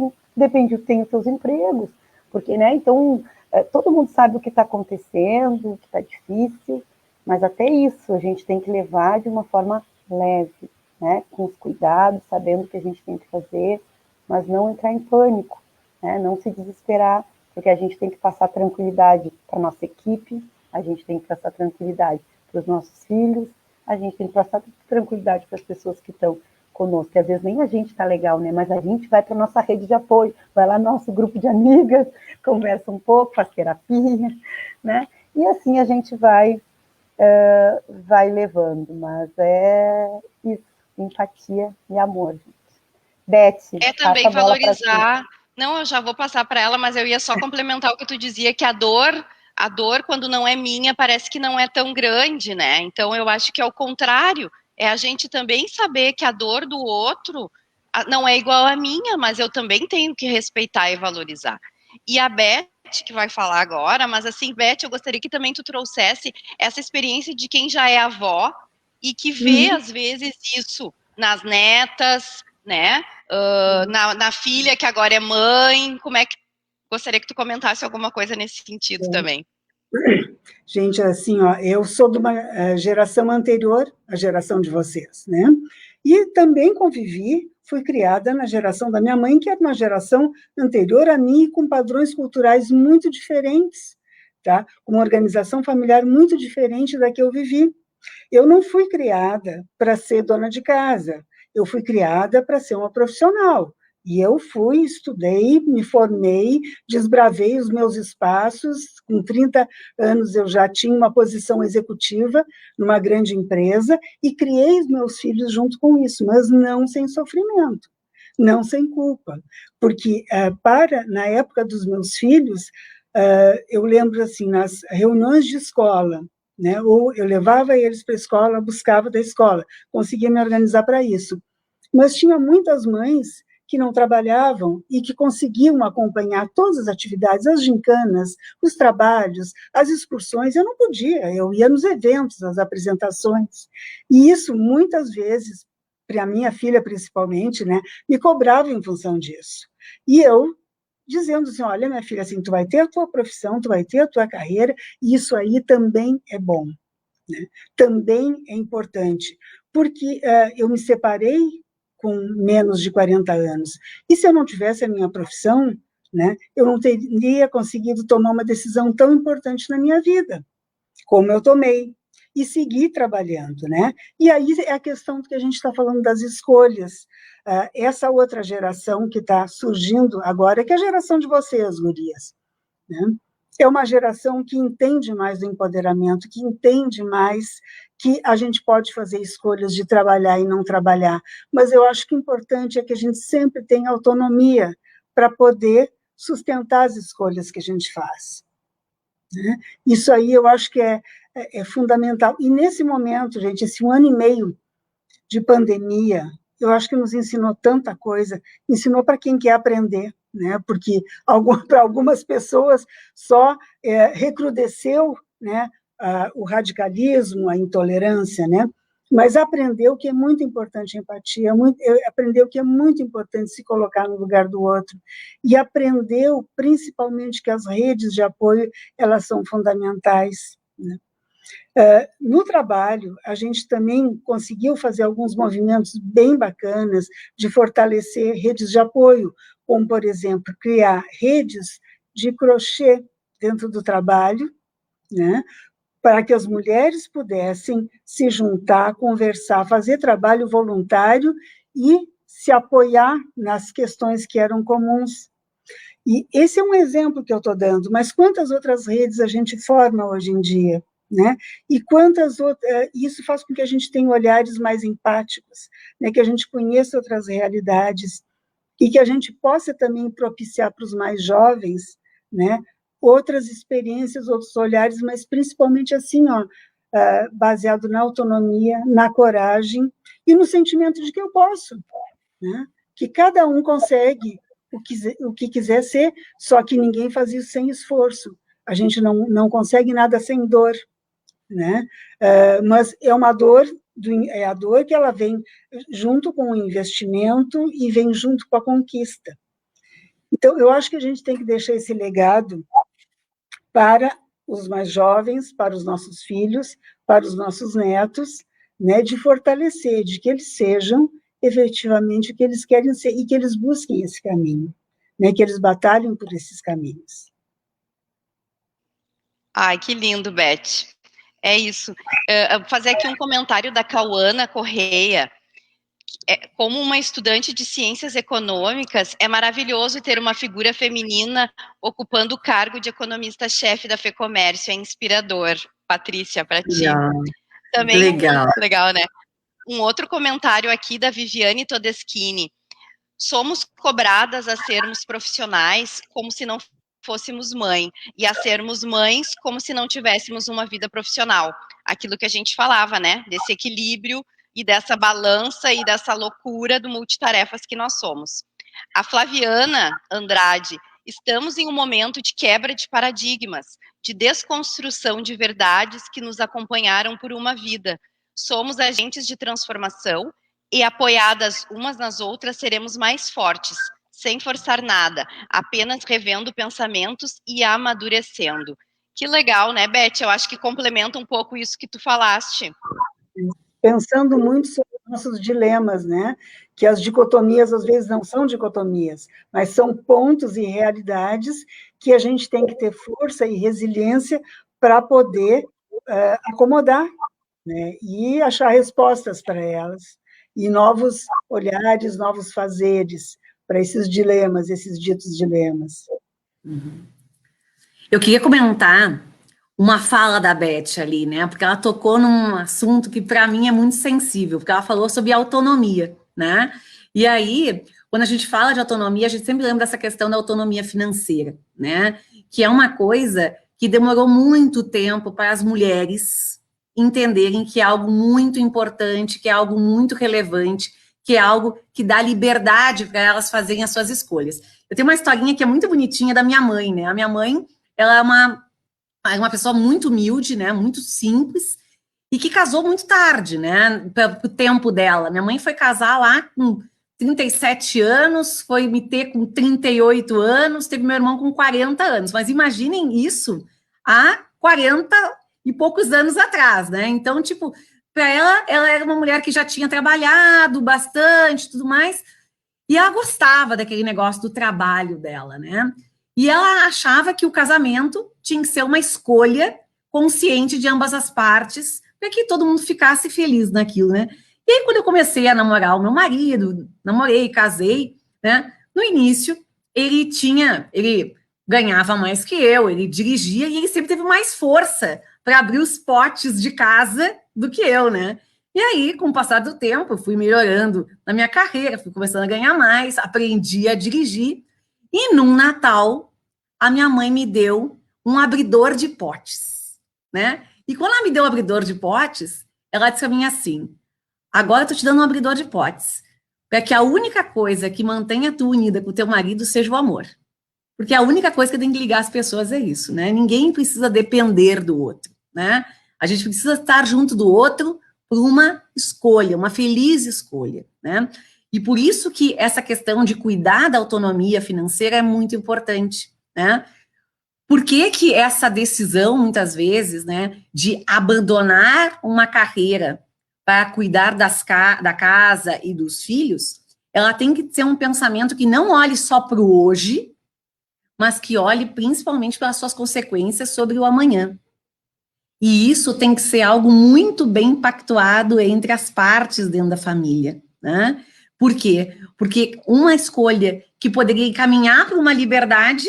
S3: os seus empregos, porque, né? Então, todo mundo sabe o que está acontecendo, que está difícil, mas até isso a gente tem que levar de uma forma leve, né? Com os cuidados, sabendo o que a gente tem que fazer, mas não entrar em pânico, né? Não se desesperar, porque a gente tem que passar tranquilidade para a nossa equipe, a gente tem que passar tranquilidade para os nossos filhos, a gente tem que passar tranquilidade para as pessoas que estão conosco, que às vezes nem a gente está legal, né? Mas a gente vai para a nossa rede de apoio, vai lá no nosso grupo de amigas, conversa um pouco, faz terapia, né? E assim a gente vai levando, mas é isso, empatia e amor, gente. Beth,
S1: também valorizar. Não, eu já vou passar para ela, mas eu ia só complementar o que tu dizia, que a dor, quando não é minha, parece que não é tão grande, né? Então, eu acho que é o contrário, é a gente também saber que a dor do outro não é igual à minha, mas eu também tenho que respeitar e valorizar. E a Beth, que vai falar agora, mas assim, Beth, eu gostaria que também tu trouxesse essa experiência de quem já é avó e que vê, às vezes, isso nas netas, né? Na filha que agora é mãe. Como é que gostaria que tu comentasse alguma coisa nesse sentido também?
S2: Gente, assim, eu sou de uma geração anterior à geração de vocês, né? E também fui criada na geração da minha mãe, que era uma geração anterior a mim, com padrões culturais muito diferentes, tá? Com uma organização familiar muito diferente da que eu vivi. Eu não fui criada para ser dona de casa, eu fui criada para ser uma profissional. E eu estudei, me formei, desbravei os meus espaços. Com 30 anos eu já tinha uma posição executiva numa grande empresa e criei os meus filhos junto com isso, mas não sem sofrimento, não sem culpa. Porque na época dos meus filhos, eu lembro assim, nas reuniões de escola, né, ou eu levava eles para a escola, buscava da escola, conseguia me organizar para isso. Mas tinha muitas mães que não trabalhavam e que conseguiam acompanhar todas as atividades, as gincanas, os trabalhos, as excursões. Eu não podia, eu ia nos eventos, nas apresentações. E isso, muitas vezes, para a minha filha principalmente, né, me cobrava em função disso. E eu dizendo assim, olha, minha filha, assim, tu vai ter a tua profissão, tu vai ter a tua carreira, e isso aí também é bom, né? Também é importante, porque eu me separei com menos de 40 anos. E se eu não tivesse a minha profissão, né, eu não teria conseguido tomar uma decisão tão importante na minha vida, como eu tomei, e seguir trabalhando, né? E aí é a questão que a gente está falando das escolhas. Essa outra geração que está surgindo agora, que é a geração de vocês, gurias, né? É uma geração que entende mais do empoderamento, que entende mais que a gente pode fazer escolhas de trabalhar e não trabalhar, mas eu acho que o importante é que a gente sempre tenha autonomia para poder sustentar as escolhas que a gente faz. Né? Isso aí eu acho que é fundamental. E nesse momento, gente, esse 1 ano e meio de pandemia, eu acho que nos ensinou tanta coisa, ensinou para quem quer aprender, né? Porque para algumas pessoas só recrudesceu, né, o radicalismo, a intolerância, né? Mas aprendeu que é muito importante a empatia, aprendeu que é muito importante se colocar no lugar do outro, e aprendeu principalmente que as redes de apoio elas são fundamentais, né? No trabalho, a gente também conseguiu fazer alguns movimentos bem bacanas de fortalecer redes de apoio, como, por exemplo, criar redes de crochê dentro do trabalho, né, para que as mulheres pudessem se juntar, conversar, fazer trabalho voluntário e se apoiar nas questões que eram comuns. E esse é um exemplo que eu estou dando, mas quantas outras redes a gente forma hoje em dia? Né? E quantas outras, isso faz com que a gente tenha olhares mais empáticos, né? Que a gente conheça outras realidades e que a gente possa também propiciar para os mais jovens, né? Outras experiências, outros olhares, mas principalmente assim, ó, baseado na autonomia, na coragem e no sentimento de que eu posso, né? Que cada um consegue o que quiser ser, só que ninguém faz isso sem esforço. A gente não consegue nada sem dor, né? Mas é uma dor, é a dor que ela vem junto com o investimento e vem junto com a conquista. Então, eu acho que a gente tem que deixar esse legado para os mais jovens, para os nossos filhos, para os nossos netos, né? De fortalecer, de que eles sejam efetivamente o que eles querem ser e que eles busquem esse caminho, né? Que eles batalhem por esses caminhos.
S1: Ai, que lindo, Beth. É isso. Fazer aqui um comentário da Cauana Correia. Como uma estudante de ciências econômicas, é maravilhoso ter uma figura feminina ocupando o cargo de economista-chefe da FEComércio. É inspirador. Patrícia, para ti. Também legal, né? Um outro comentário aqui da Viviane Todeschini. Somos cobradas a sermos profissionais como se não fôssemos mãe, e a sermos mães como se não tivéssemos uma vida profissional. Aquilo que a gente falava, né? Desse equilíbrio e dessa balança e dessa loucura do multitarefas que nós somos. A Flaviana Andrade, estamos em um momento de quebra de paradigmas, de desconstrução de verdades que nos acompanharam por uma vida. Somos agentes de transformação e apoiadas umas nas outras seremos mais fortes, sem forçar nada, apenas revendo pensamentos e amadurecendo. Que legal, né, Beth? Eu acho que complementa um pouco isso que tu falaste.
S2: Pensando muito sobre nossos dilemas, né? Que as dicotomias, às vezes, não são dicotomias, mas são pontos e realidades que a gente tem que ter força e resiliência para poder acomodar, né? E achar respostas para elas, e novos olhares, novos fazeres para esses dilemas, esses ditos dilemas.
S5: Eu queria comentar uma fala da Beth ali, né? Porque ela tocou num assunto que para mim é muito sensível, porque ela falou sobre autonomia, né? E aí, quando a gente fala de autonomia, a gente sempre lembra dessa questão da autonomia financeira, né? Que é uma coisa que demorou muito tempo para as mulheres entenderem que é algo muito importante, que é algo muito relevante, que é algo que dá liberdade para elas fazerem as suas escolhas. Eu tenho uma historinha que é muito bonitinha da minha mãe, né? A minha mãe, ela é uma pessoa muito humilde, né? Muito simples, e que casou muito tarde, né? Pro tempo dela. Minha mãe foi casar lá com 37 anos, foi me ter com 38 anos, teve meu irmão com 40 anos. Mas imaginem isso há 40 e poucos anos atrás, né? Então, tipo, para ela era uma mulher que já tinha trabalhado bastante, tudo mais, e ela gostava daquele negócio do trabalho dela, né? E ela achava que o casamento tinha que ser uma escolha consciente de ambas as partes, para que todo mundo ficasse feliz naquilo, né? E aí, quando eu comecei a namorar o meu marido, namorei, casei, né? No início, ele ganhava mais que eu, ele dirigia e ele sempre teve mais força para abrir os potes de casa do que eu, né? E aí, com o passar do tempo, eu fui melhorando na minha carreira, fui começando a ganhar mais, aprendi a dirigir. E num Natal, a minha mãe me deu um abridor de potes, né? E quando ela me deu o abridor de potes, ela disse pra mim assim, agora eu tô te dando um abridor de potes, para que a única coisa que mantenha tu unida com o teu marido seja o amor. Porque a única coisa que tem que ligar as pessoas é isso, né? Ninguém precisa depender do outro, né? A gente precisa estar junto do outro por uma escolha, uma feliz escolha, né? E por isso que essa questão de cuidar da autonomia financeira é muito importante, né? Por que que essa decisão, muitas vezes, né, de abandonar uma carreira para cuidar da casa e dos filhos, ela tem que ser um pensamento que não olhe só para o hoje, mas que olhe principalmente para as suas consequências sobre o amanhã. E isso tem que ser algo muito bem pactuado entre as partes dentro da família, né? Por quê? Porque uma escolha que poderia encaminhar para uma liberdade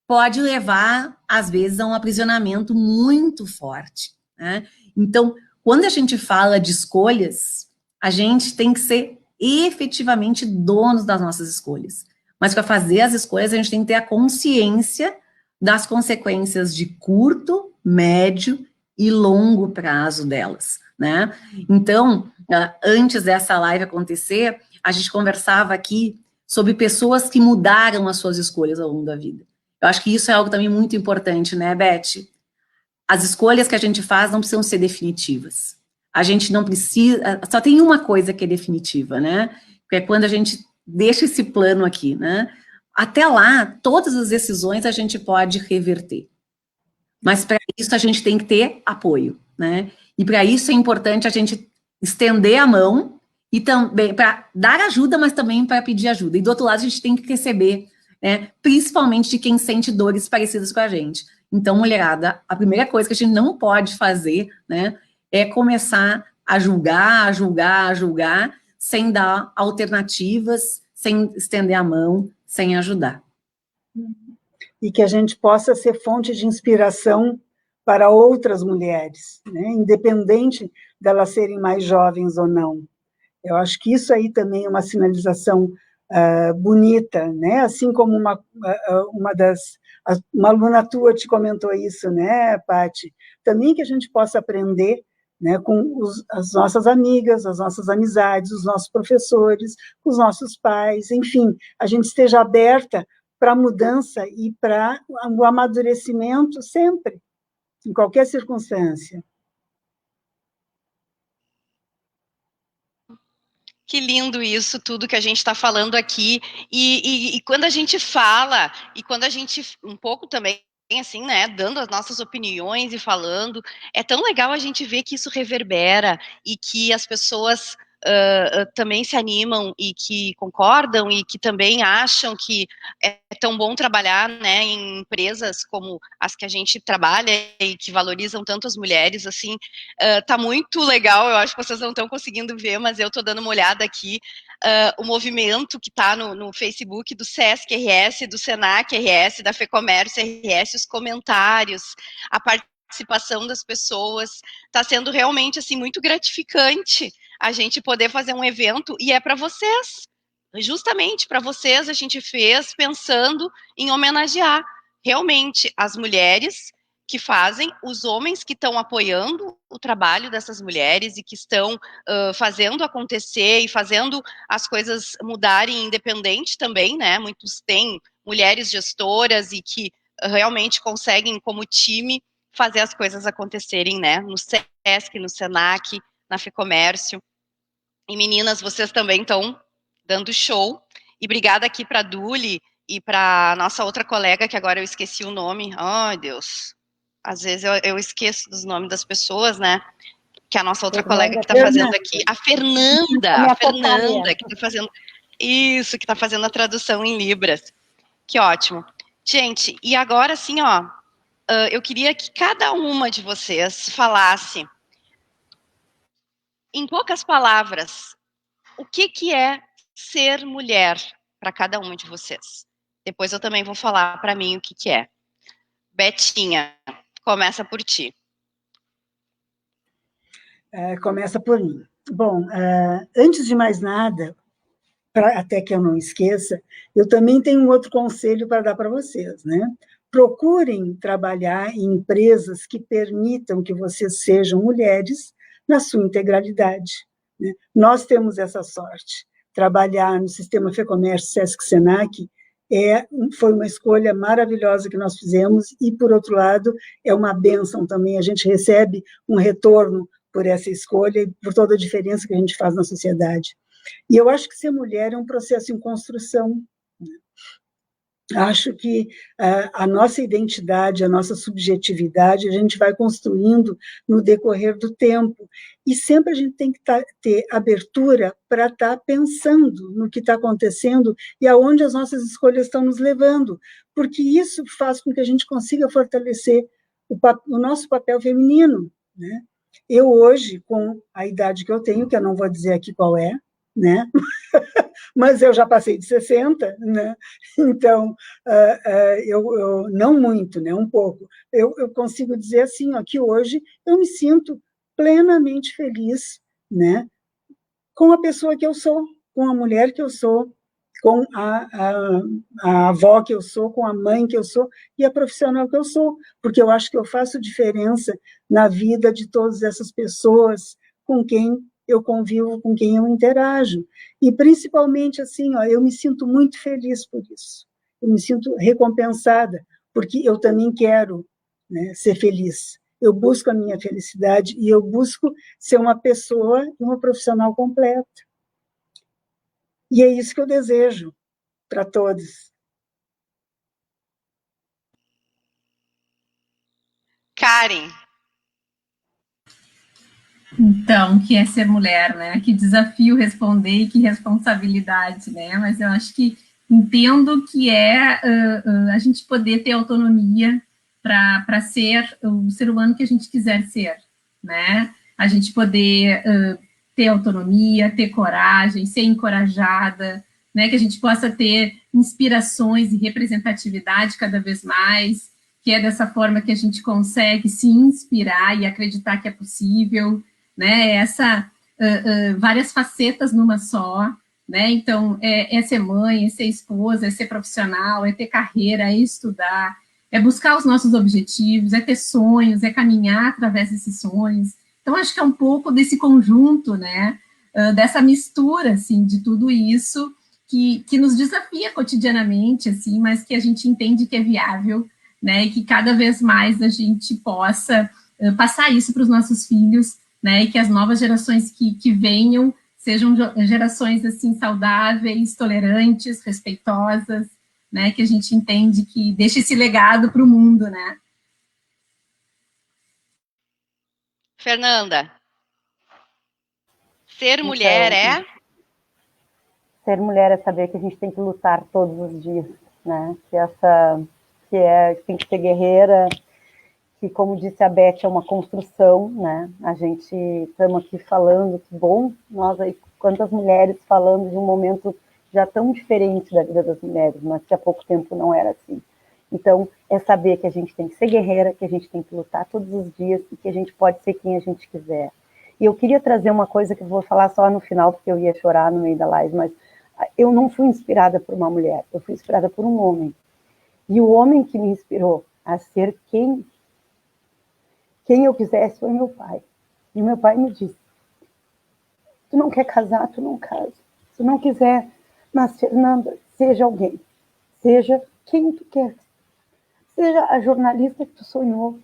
S5: pode levar, às vezes, a um aprisionamento muito forte, né? Então, quando a gente fala de escolhas, a gente tem que ser efetivamente donos das nossas escolhas. Mas para fazer as escolhas, a gente tem que ter a consciência das consequências de curto, médio e longo prazo delas, né? Então, antes dessa live acontecer, a gente conversava aqui sobre pessoas que mudaram as suas escolhas ao longo da vida. Eu acho que isso é algo também muito importante, né, Beth? As escolhas que a gente faz não precisam ser definitivas. A gente não precisa... Só tem uma coisa que é definitiva, né? Que é quando a gente deixa esse plano aqui, né? Até lá, todas as decisões a gente pode reverter. Mas para isso a gente tem que ter apoio, né? E para isso é importante a gente estender a mão e também para dar ajuda, mas também para pedir ajuda. E do outro lado a gente tem que receber, né? Principalmente de quem sente dores parecidas com a gente. Então, mulherada, a primeira coisa que a gente não pode fazer, né, é começar a julgar, sem dar alternativas, sem estender a mão, sem ajudar.
S2: E que a gente possa ser fonte de inspiração para outras mulheres, né? Independente delas serem mais jovens ou não. Eu acho que isso aí também é uma sinalização bonita, né? Assim como uma aluna tua te comentou isso, né, Paty? Também que a gente possa aprender, né, com as nossas amigas, as nossas amizades, os nossos professores, os nossos pais, enfim, a gente esteja aberta para a mudança e para o amadurecimento sempre, em qualquer circunstância.
S1: Que lindo isso, tudo que a gente está falando aqui. E quando a gente fala, e quando a gente, um pouco também, assim, né, dando as nossas opiniões e falando, é tão legal a gente ver que isso reverbera e que as pessoas também se animam e que concordam e que também acham que é tão bom trabalhar, né, em empresas como as que a gente trabalha e que valorizam tanto as mulheres, assim, tá muito legal. Eu acho que vocês não estão conseguindo ver, mas eu tô dando uma olhada aqui, o movimento que tá no Facebook do Sesc RS, do Senac RS, da FEComércio RS, os comentários, a participação das pessoas, tá sendo realmente, assim, muito gratificante a gente poder fazer um evento, e é para vocês, justamente para vocês a gente fez pensando em homenagear realmente as mulheres que fazem, os homens que estão apoiando o trabalho dessas mulheres e que estão fazendo acontecer e fazendo as coisas mudarem independente também, né? Muitos têm mulheres gestoras e que realmente conseguem, como time, fazer as coisas acontecerem, né? No Sesc, no Senac, na FEComércio. E meninas, vocês também estão dando show. E obrigada aqui para a Duli e para nossa outra colega, que agora eu esqueci o nome. Ai, Deus. Às vezes eu esqueço dos nomes das pessoas, né? Que é a nossa outra colega que está fazendo aqui. A Fernanda, que está fazendo isso, que está fazendo a tradução em Libras. Que ótimo. Gente, e agora sim, ó, eu queria que cada uma de vocês falasse, em poucas palavras, o que é ser mulher para cada uma de vocês. Depois eu também vou falar para mim o que é. Betinha, começa por ti.
S2: Começa por mim. Bom, antes de mais nada, até que eu não esqueça, eu também tenho um outro conselho para dar para vocês, né? Procurem trabalhar em empresas que permitam que vocês sejam mulheres na sua integralidade, né? Nós temos essa sorte. Trabalhar no sistema FEComércio, Sesc, Senac, foi uma escolha maravilhosa que nós fizemos e, por outro lado, é uma bênção também. A gente recebe um retorno por essa escolha e por toda a diferença que a gente faz na sociedade. E eu acho que ser mulher é um processo em construção. Acho que a nossa identidade, a nossa subjetividade, a gente vai construindo no decorrer do tempo. E sempre a gente tem que ter abertura para estar pensando no que está acontecendo e aonde as nossas escolhas estão nos levando, porque isso faz com que a gente consiga fortalecer o nosso papel feminino, né? Eu hoje, com a idade que eu tenho, que eu não vou dizer aqui qual é, né? Mas eu já passei de 60, né? Então, eu não muito, né? Um pouco. Eu consigo dizer assim, ó, que hoje eu me sinto plenamente feliz, né? Com a pessoa que eu sou, com a mulher que eu sou, com a avó que eu sou, com a mãe que eu sou e a profissional que eu sou, porque eu acho que eu faço diferença na vida de todas essas pessoas com quem eu convivo, com quem eu interajo. E, principalmente, assim, ó, eu me sinto muito feliz por isso. Eu me sinto recompensada, porque eu também quero, né, ser feliz. Eu busco a minha felicidade e eu busco ser uma pessoa e uma profissional completa. E é isso que eu desejo para todos.
S1: Karen.
S4: Então, que é ser mulher, né? Que desafio responder e que responsabilidade, né? Mas eu acho que entendo que a gente poder ter autonomia para ser o ser humano que a gente quiser ser, né? A gente poder ter autonomia, ter coragem, ser encorajada, né? Que a gente possa ter inspirações e representatividade cada vez mais, que é dessa forma que a gente consegue se inspirar e acreditar que é possível, né? Várias facetas numa só, né? Então, é ser mãe, é ser esposa, é ser profissional, é ter carreira, é estudar, é buscar os nossos objetivos, é ter sonhos, é caminhar através desses sonhos. Então, acho que é um pouco desse conjunto, né? Dessa mistura, assim, de tudo isso que nos desafia cotidianamente, assim, mas que a gente entende que é viável, né? E que cada vez mais a gente possa passar isso para os nossos filhos, né? E que as novas gerações que venham sejam gerações assim saudáveis, tolerantes, respeitosas, né? Que a gente entende que deixa esse legado para o mundo, né?
S1: Fernanda, ser mulher
S3: então, ser mulher é saber que a gente tem que lutar todos os dias, né? Que tem que ser guerreira, que, como disse a Beth, é uma construção, né? A gente estamos aqui falando, que bom, nós aí, quantas mulheres falando de um momento já tão diferente da vida das mulheres, mas que há pouco tempo não era assim. Então, é saber que a gente tem que ser guerreira, que a gente tem que lutar todos os dias e que a gente pode ser quem a gente quiser. E eu queria trazer uma coisa que eu vou falar só no final, porque eu ia chorar no meio da live, mas eu não fui inspirada por uma mulher, eu fui inspirada por um homem. E o homem que me inspirou a ser quem eu quisesse foi meu pai. E meu pai me disse, tu não quer casar, tu não casa. Se não quiser, mas Fernanda, seja alguém. Seja quem tu quer. Seja a jornalista que tu sonhou.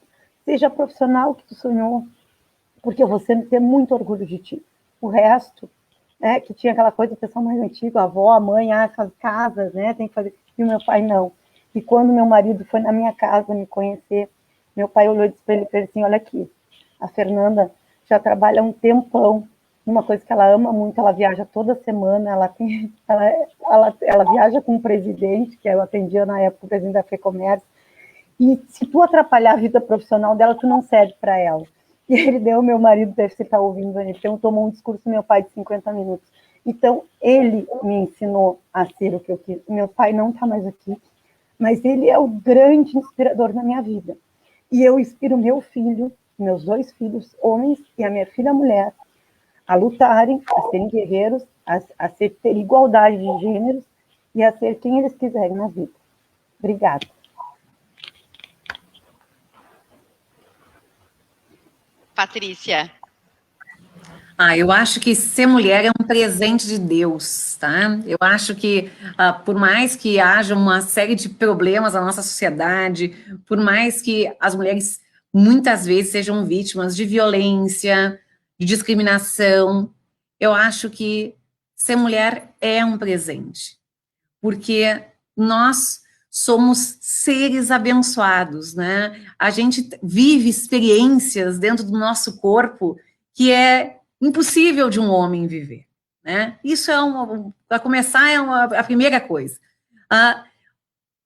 S3: Seja a profissional que tu sonhou. Porque eu vou sempre ter muito orgulho de ti. O resto, né, que tinha aquela coisa, o pessoal mais antigo, a avó, a mãe, essas casas, né, tem que fazer. E o meu pai não. E quando meu marido foi na minha casa me conhecer, meu pai olhou e disse para ele assim, olha aqui, a Fernanda já trabalha um tempão numa coisa que ela ama muito, ela viaja toda semana, ela viaja com o presidente, que eu atendia na época, o presidente da FEComércio, e se tu atrapalhar a vida profissional dela, tu não serve para ela. E ele deu, meu marido deve estar ouvindo, ele tomou um discurso do meu pai de 50 minutos. Então, ele me ensinou a ser o que eu quis. Meu pai não está mais aqui, mas ele é o grande inspirador na minha vida. E eu inspiro meu filho, meus 2 filhos homens e a minha filha mulher a lutarem, a serem guerreiros a ter igualdade de gêneros e a ser quem eles quiserem na vida. Obrigada.
S1: Patrícia.
S5: Eu acho que ser mulher é um presente de Deus, tá? Eu acho que, por mais que haja uma série de problemas na nossa sociedade, por mais que as mulheres muitas vezes sejam vítimas de violência, de discriminação, eu acho que ser mulher é um presente, porque nós somos seres abençoados, né? A gente vive experiências dentro do nosso corpo que é impossível de um homem viver, né? Isso para começar, a primeira coisa.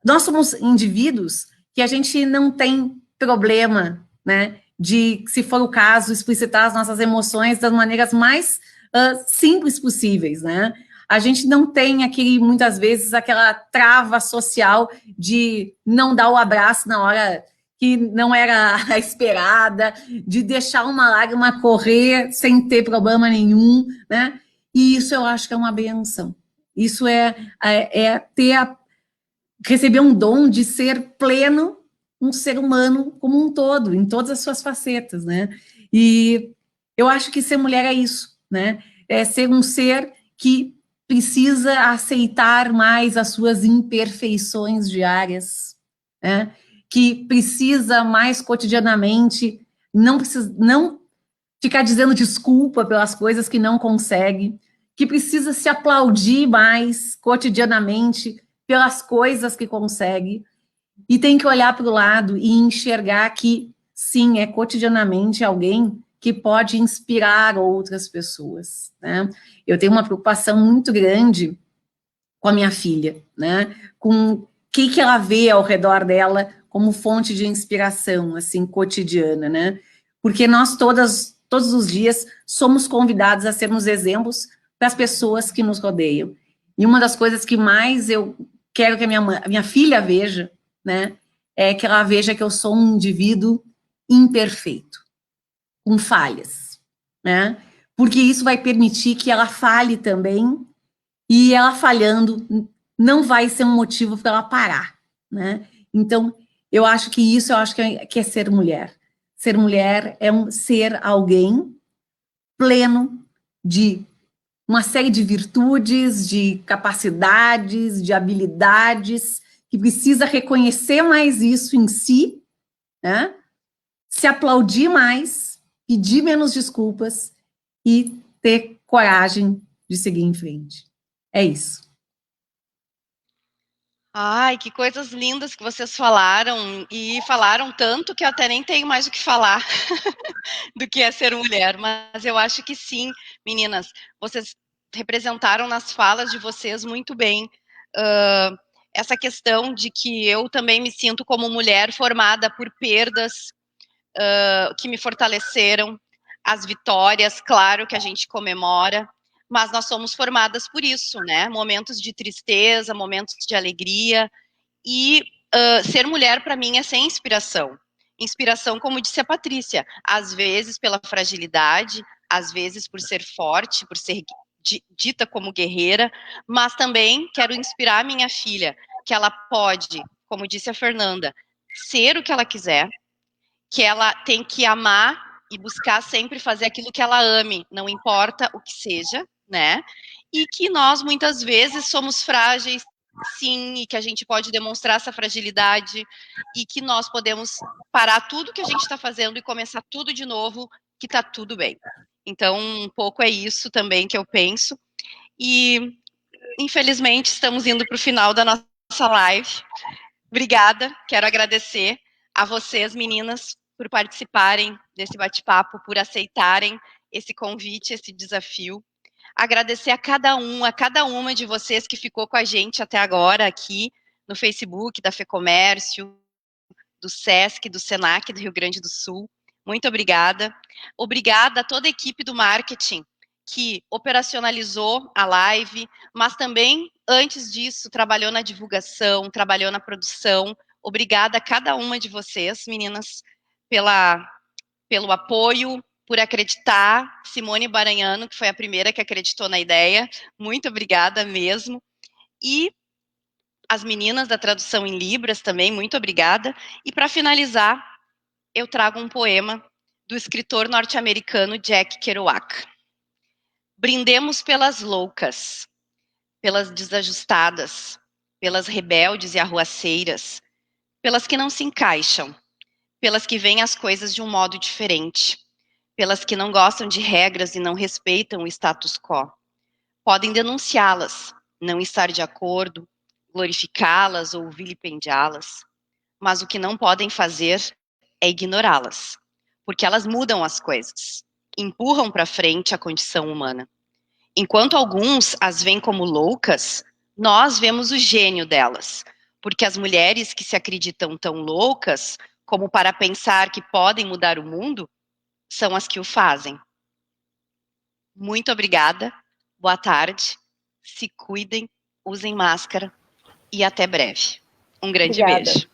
S5: Nós somos indivíduos que a gente não tem problema, né, de, se for o caso, explicitar as nossas emoções das maneiras mais simples possíveis, né? A gente não tem muitas vezes, aquela trava social de não dar o abraço na hora que não era a esperada, de deixar uma lágrima correr sem ter problema nenhum, né? E isso eu acho que é uma benção. Isso receber um dom de ser pleno, um ser humano como um todo, em todas as suas facetas, né? E eu acho que ser mulher é isso, né? É ser um ser que precisa aceitar mais as suas imperfeições diárias, né? Que precisa mais cotidianamente não ficar dizendo desculpa pelas coisas que não consegue, que precisa se aplaudir mais cotidianamente pelas coisas que consegue, e tem que olhar para o lado e enxergar que, sim, é cotidianamente alguém que pode inspirar outras pessoas, né? Eu tenho uma preocupação muito grande com a minha filha, né? Com o que ela vê ao redor dela como fonte de inspiração, assim, cotidiana, né? Porque nós todos os dias, somos convidados a sermos exemplos para as pessoas que nos rodeiam. E uma das coisas que mais eu quero que a minha filha veja, né, é que ela veja que eu sou um indivíduo imperfeito, com falhas, né? Porque isso vai permitir que ela fale também, e ela falhando não vai ser um motivo para ela parar, né? Então, eu acho que é ser mulher. Ser mulher é ser alguém pleno de uma série de virtudes, de capacidades, de habilidades, que precisa reconhecer mais isso em si, né? Se aplaudir mais, pedir menos desculpas e ter coragem de seguir em frente. É isso.
S1: Ai, que coisas lindas que vocês falaram, e falaram tanto que eu até nem tenho mais o que falar do que é ser mulher, mas eu acho que sim, meninas, vocês representaram nas falas de vocês muito bem essa questão de que eu também me sinto como mulher formada por perdas que me fortaleceram, as vitórias, claro que a gente comemora, mas nós somos formadas por isso, né? Momentos de tristeza, momentos de alegria, e ser mulher para mim é ser inspiração. Inspiração, como disse a Patrícia, às vezes pela fragilidade, às vezes por ser forte, por ser dita como guerreira, mas também quero inspirar a minha filha, que ela pode, como disse a Fernanda, ser o que ela quiser, que ela tem que amar e buscar sempre fazer aquilo que ela ame, não importa o que seja, né? E que nós, muitas vezes, somos frágeis, sim, e que a gente pode demonstrar essa fragilidade, e que nós podemos parar tudo que a gente está fazendo e começar tudo de novo, que está tudo bem. Então, um pouco é isso também que eu penso. E, infelizmente, estamos indo para o final da nossa live. Obrigada, quero agradecer a vocês, meninas, por participarem desse bate-papo, por aceitarem esse convite, esse desafio. Agradecer a cada uma de vocês que ficou com a gente até agora aqui no Facebook da FEComércio, do SESC, do SENAC do Rio Grande do Sul. Muito obrigada. Obrigada a toda a equipe do marketing que operacionalizou a live, mas também, antes disso, trabalhou na divulgação, trabalhou na produção. Obrigada a cada uma de vocês, meninas, pelo apoio, por acreditar, Simone Baranhano, que foi a primeira que acreditou na ideia, muito obrigada mesmo. E as meninas da tradução em Libras também, muito obrigada. E para finalizar, eu trago um poema do escritor norte-americano Jack Kerouac. Brindemos pelas loucas, pelas desajustadas, pelas rebeldes e arruaceiras, pelas que não se encaixam, pelas que veem as coisas de um modo diferente, pelas que não gostam de regras e não respeitam o status quo. Podem denunciá-las, não estar de acordo, glorificá-las ou vilipendiá-las, mas o que não podem fazer é ignorá-las, porque elas mudam as coisas, empurram para frente a condição humana. Enquanto alguns as veem como loucas, nós vemos o gênio delas, porque as mulheres que se acreditam tão loucas como para pensar que podem mudar o mundo, são as que o fazem. Muito obrigada, boa tarde, se cuidem, usem máscara e até breve. Um grande
S3: Obrigada.
S1: beijo.